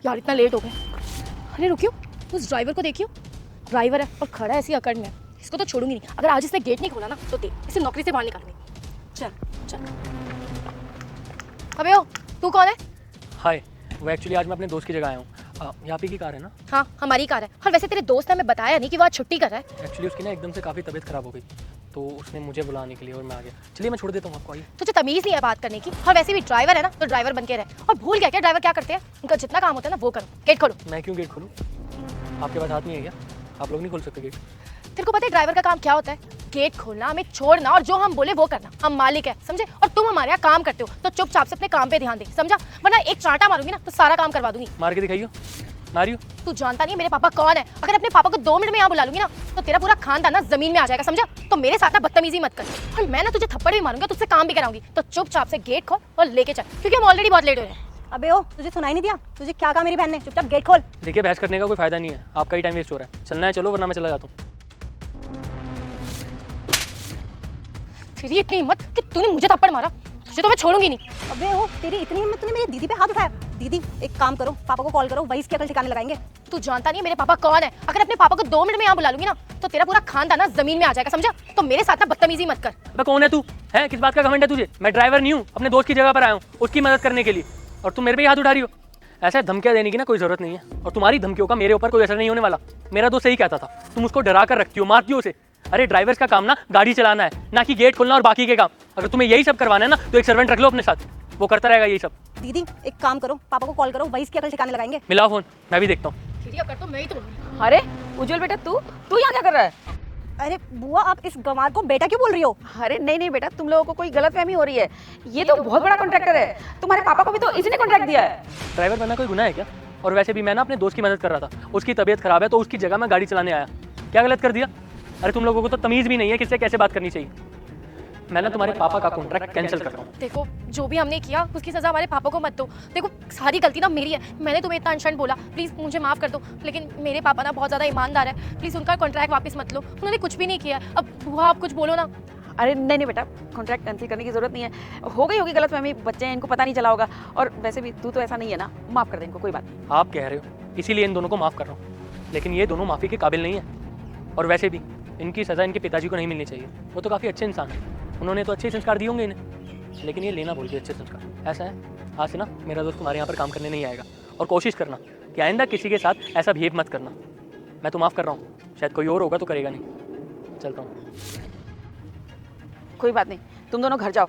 यार इतना लेट हो गए। अरे रुकियो, उस ड्राइवर को देखियो, ड्राइवर है और खड़ा है ऐसी अकड़ में। इसको तो छोड़ूंगी नहीं। अगर आज इसने गेट नहीं खोला ना तो देख इसे नौकरी से बाहर निकालूंगी। चल चल। अबे ओ, तू कौन है? हाय, वो एक्चुअली आज मैं अपने दोस्त की जगह आया हूँ। यहाँ पे की कार है ना? हाँ हमारी कार है। और वैसे तेरे दोस्त ने हमें बताया नहीं कि वो आज छुट्टी कर रहा है। एक्चुअली उसकी ना एकदम से काफ़ी तबीयत ख़राब हो गई, तो उसने मुझे बुलाने के लिए और मैं आ गया। चलिए मैं छोड़ देता हूँ आपको, आइए। तुझे तमीज नहीं है बात करने की। और वैसे भी ड्राइवर है ना तो ड्राइवर बन के रहे। और भूल गया क्या ड्राइवर क्या करते हैं? उनका जितना काम होता है ना वो करो। गेट खोलो। मैं क्यों गेट खोलूँ? आपके पास हाथ नहीं है क्या? आप लोग नहीं खोल सकते गेट? तेरे को पता है ड्राइवर का काम क्या होता है? गेट खोलना, हमें छोड़ना और जो हम बोले वो करना। हम मालिक है, समझे? और तुम हमारे यहाँ काम करते हो तो चुपचाप से अपने काम पे ध्यान दे, समझा? वरना एक चांटा मारूंगी ना तो सारा काम करवा दूंगी। मार के दिखाइयो, मारियो। तू जानता नहीं मेरे पापा कौन है। अगर अपने पापा को 2 मिनट में यहाँ बुला लूंगी ना तो तेरा पूरा खानदान ना जमीन में आ जाएगा, समझा? तो मेरे साथ ना बदतमीजी मत कर। और मैं ना तुझे थप्पड़ भी मारूंगा, तुझसे काम भी कराऊंगी। तो चुपचाप से गेट खोल और लेके चल, क्योंकि हम ऑलरेडी बहुत लेट हो रहे हैं। अबे ओ, तुझे सुनाई नहीं दिया? तुझे क्या कहा मेरी बहन ने? चुपचाप गेट खोल। देखिए, बहस करने का कोई फायदा नहीं है, आपका ही टाइम वेस्ट हो रहा है। चलना है चलो, वरना मैं चला जाता हूँ। तेरी इतनी हिम्मत कि तूने मुझे थप्पड़ मारा, तुझे तो मैं छोड़ूंगी नहीं। अबे ओ, तेरी इतनी हिम्मत, तूने मेरी दीदी पे हाथ उठाया? दीदी एक काम करो, पापा को कॉल करो, वही इसकी अकल ठिकाने लगाएंगे। तू जानता नहीं मेरे पापा कौन है। अगर अपने पापा को 2 मिनट में यहाँ बुला लूंगी ना तो तेरा पूरा खानदान ना जमीन में आ जाएगा, समझा? तो मेरे साथ ना बदतमीजी मत कर। मैं कौन है तू? है किस बात का घमंड है तुझे? मैं ड्राइवर नहीं हूँ, अपने दोस्त की जगह पर आया हूँ उसकी मदद करने के लिए, और तुम मेरे पे हाथ उठा रही हो। ऐसे धमकियाँ देने की ना कोई जरूरत नहीं है, और तुम्हारी धमकियों का मेरे ऊपर कोई असर नहीं होने वाला। मेरा दोस्त सही कहता था, तुम उसको डरा कर रखती हो, मारती हो उसे। अरे ड्राइवर्स का काम ना गाड़ी चलाना है, ना कि गेट खोलना और बाकी के काम। अगर तुम्हें यही सब करवाना है ना तो एक सर्वेंट रख लो अपने साथ, वो करता रहेगा यही सब। दीदी एक काम करो, पापा को कॉल करो, वही इसकी अकल ठिकाने लगाएंगे। मिलाओ फोन, मैं भी देखता हूँ। कर तो मैं ही तोड़ूंगी। अरे उज्जवल बेटा, तू यहाँ क्या कर रहा है? अरे बुआ, आप इस गंवार को बेटा क्यों बोल रही हो? अरे नहीं नहीं बेटा, तुम लोगों को कोई गलतफहमी हो रही है। ये तो बहुत बड़ा कॉन्ट्रैक्टर है, तुम्हारे पापा को भी तो इसी ने कॉन्ट्रैक्ट दिया है। ड्राइवर बनना कोई गुनाह है क्या? और वैसे भी मैं ना अपने दोस्त की मदद कर रहा था, उसकी तबीयत खराब है तो उसकी जगह मैं गाड़ी चलाने आया। क्या गलत कर दिया? अरे तुम लोगों को तो तमीज़ भी नहीं है किससे कैसे बात करनी चाहिए। मैं ना तुम्हारे पापा का कॉन्ट्रैक्ट कैंसिल करता हूँ। देखो जो भी हमने किया उसकी सजा हमारे पापा को मत दो। देखो सारी गलती ना मेरी है, मैंने तुम्हें इतना अनशन बोला, प्लीज़ मुझे माफ़ कर दो। लेकिन मेरे पापा ना बहुत ज़्यादा ईमानदार है, प्लीज़ उनका कॉन्ट्रैक्ट वापस मत लो। उन्होंने कुछ भी नहीं किया। अब बुआ आप कुछ बोलो ना। अरे नहीं नहीं बेटा, कॉन्ट्रैक्ट कैंसिल करने की जरूरत नहीं है। हो गई होगी गलतफहमी, बच्चे हैं इनको पता नहीं चला होगा। और वैसे भी तू तो ऐसा नहीं है ना, माफ़ कर दे इनको, कोई बात नहीं। आप कह रहे हो इसीलिए इन दोनों को माफ़ कर रहा हूँ, लेकिन ये दोनों माफ़ी के काबिल नहीं है। और वैसे भी इनकी सज़ा इनके पिताजी को नहीं मिलनी चाहिए, वो तो काफ़ी अच्छे इंसान हैं, उन्होंने तो अच्छे संस्कार दिए होंगे इन्हें, लेकिन ये लेना भूल गए अच्छे संस्कार। ऐसा है, आज से ना मेरा दोस्त तुम्हारे यहाँ पर काम करने नहीं आएगा, और कोशिश करना कि आइंदा किसी के साथ ऐसा बिहेव मत करना। मैं तो माफ़ कर रहा हूँ, शायद कोई और होगा तो करेगा नहीं। चलता हूँ। कोई बात नहीं, तुम दोनों घर जाओ।